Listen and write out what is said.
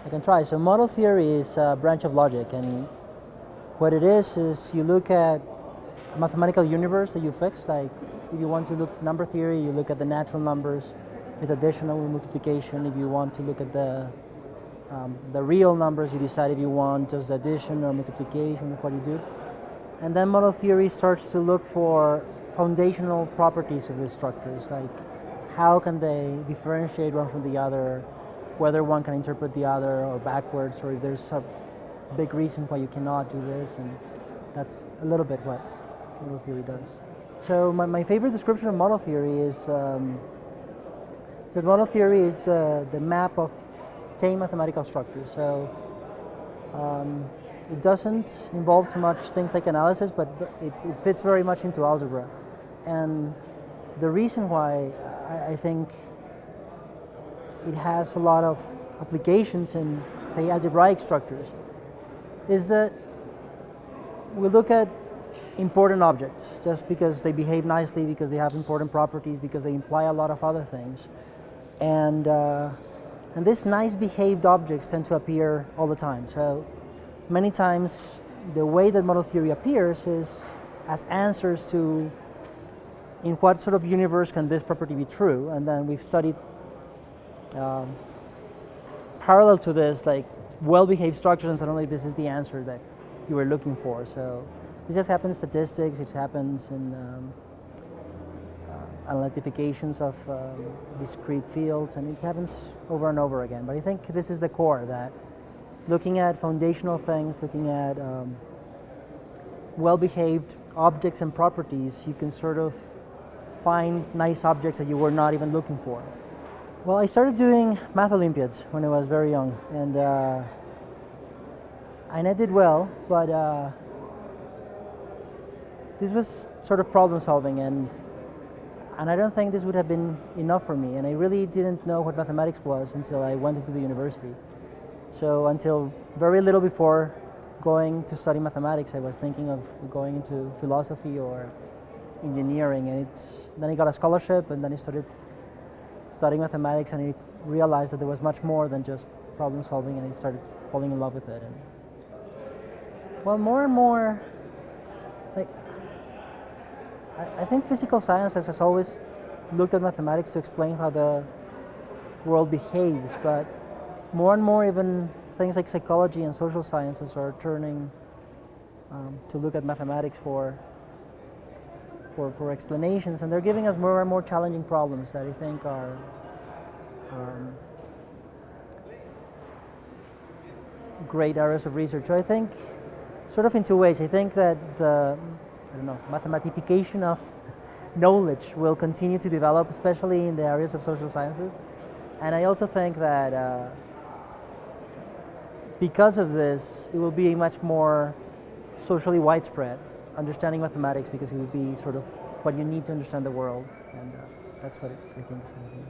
I can try. So model theory is a branch of logic, and what it is you look at a mathematical universe that you fix. Like if you want to look number theory, you look at the natural numbers with addition or multiplication. If you want to look at the real numbers, you decide if you want just addition or multiplication, what you do. And then model theory starts to look for foundational properties of these structures, like how can they differentiate one from the other, whether one can interpret the other or backwards, or if there's a big reason why you cannot do this, and that's a little bit what model theory does. So my favorite description of model theory is that model theory is the map of tame mathematical structures. So it doesn't involve too much things like analysis, but it fits very much into algebra. And the reason why I think it has a lot of applications in, say, algebraic structures is that we look at important objects just because they behave nicely, because they have important properties, because they imply a lot of other things. And these nice behaved objects tend to appear all the time. So many times the way that model theory appears is as answers to in what sort of universe can this property be true, and then we've studied parallel to this, like well-behaved structures, and suddenly this is the answer that you were looking for. So this just happens in statistics, it happens in analytifications of discrete fields, and it happens over and over again. But I think this is the core, that looking at foundational things, looking at well-behaved objects and properties, you can sort of find nice objects that you were not even looking for. Well, I started doing math Olympiads when I was very young, and I did well, but this was sort of problem solving, and I don't think this would have been enough for me, and I really didn't know what mathematics was until I went into the university. So until very little before going to study mathematics, I was thinking of going into philosophy or engineering, and then I got a scholarship, and then I started studying mathematics, and I realized that there was much more than just problem solving, and I started falling in love with it. And well, more and more, like I think physical sciences has always looked at mathematics to explain how the world behaves, but more and more even things like psychology and social sciences are turning to look at mathematics for explanations, and they're giving us more and more challenging problems that I think are great areas of research. So I think sort of in two ways. I think that the mathematification of knowledge will continue to develop, especially in the areas of social sciences. And I also think that because of this, it will be much more socially widespread understanding mathematics, because it will be sort of what you need to understand the world, and that's what I think is going to be.